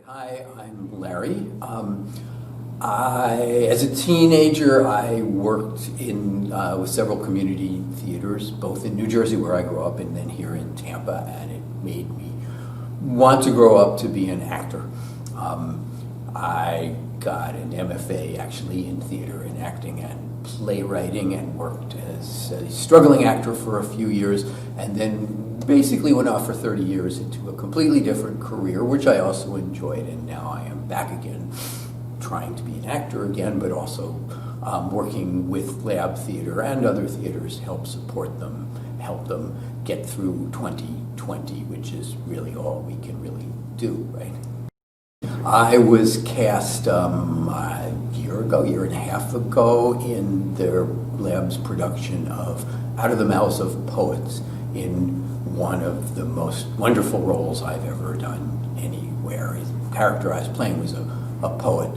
Hi, I'm Larry. As a teenager, I worked in with several community theaters, both in New Jersey, where I grew up, and then here in Tampa, and it made me want to grow up to be an actor. I got an MFA actually in theater and acting and playwriting, and worked as a struggling actor for a few years, and then basically went off for 30 years into a completely different career, which I also enjoyed, and now I am back again trying to be an actor again, but also working with lab theater and other theaters to help support them, help them get through 2020, which is really all we can really do, right? I was cast a year and a half ago in their lab's production of Out of the Mouths of Poets, in one of the most wonderful roles I've ever done anywhere. The character I was playing was a poet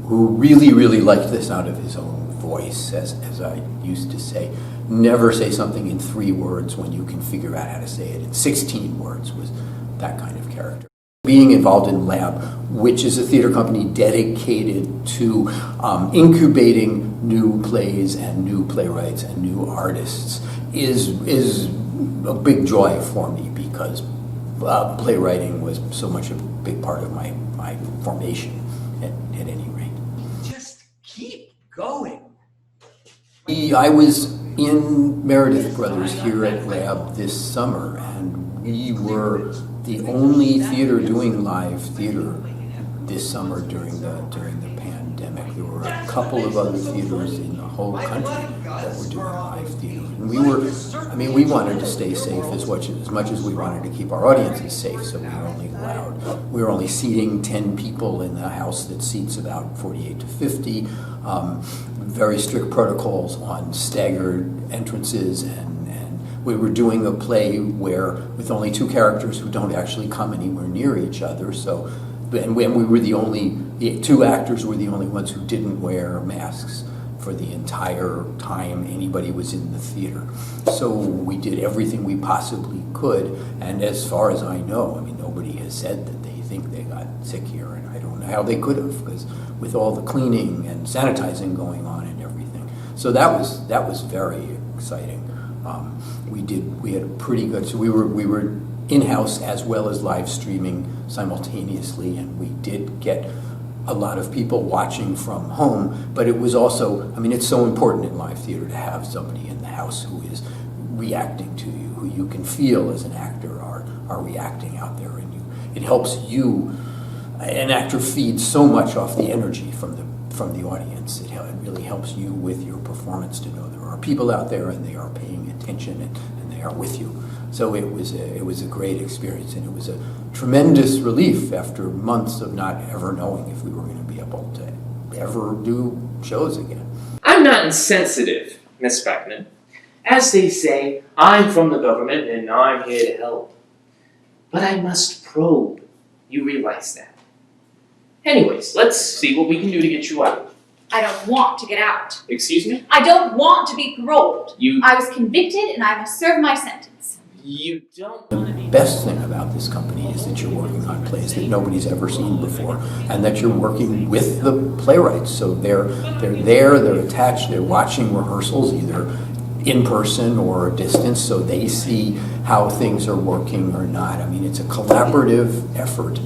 who really liked the sound of his own voice, as I used to say. Never say something in 3 words when you can figure out how to say it in 16 words, was that kind of character. Being involved in Lab, which is a theater company dedicated to incubating new plays and new playwrights and new artists, is a big joy for me, because playwriting was so much a big part of my formation at any rate. Just keep going. I was in Meredith Brothers here at Lab this summer, and we were the only theater doing live theater this summer during the pandemic. There were a couple of other theaters in the whole country that were doing live theater, and we wanted to stay safe as much as we wanted to keep our audiences safe. So we were only seating 10 people in the house that seats about 48 to 50. Very strict protocols on staggered entrances, and we were doing a play with only 2 characters who don't actually come anywhere near each other. So, and we were the 2 actors were the only ones who didn't wear masks for the entire time anybody was in the theater. So we did everything we possibly could, and as far as I know, nobody has said that they think they got sick here, and I don't know how they could have, because with all the cleaning and sanitizing going on and everything. So that was very exciting. We had a pretty good, so we were in-house as well as live streaming simultaneously, and we did get a lot of people watching from home, but it was also, it's so important in live theater to have somebody in the house who is reacting to you, who you can feel as an actor are reacting out there, and it helps you. An actor feeds so much off the energy from the audience. It really helps you with your performance to know there are people out there and they are paying attention and they are with you. So it was a great experience, and it was a tremendous relief after months of not ever knowing if we were going to be able to ever do shows again. I'm not insensitive, Miss Beckman. As they say, I'm from the government and I'm here to help. But I must probe. You realize that. Anyways, let's see what we can do to get you out. I don't want to get out. Excuse me? I don't want to be paroled. You... I was convicted and I must serve my sentence. You don't... The best thing about this company is that you're working on plays that nobody's ever seen before, and that you're working with the playwrights. So they're there, they're attached, they're watching rehearsals, either in person or a distance, so they see how things are working or not. It's a collaborative effort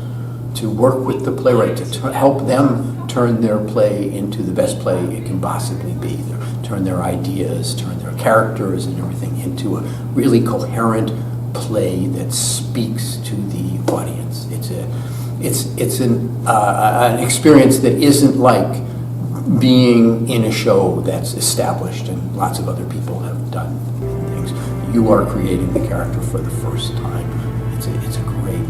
to work with the playwright to help them turn their play into the best play it can possibly be. Turn their ideas, turn their characters and everything into a really coherent play that speaks to the audience. It's an experience that isn't like being in a show that's established and lots of other people have done things. You are creating the character for the first time. It's a great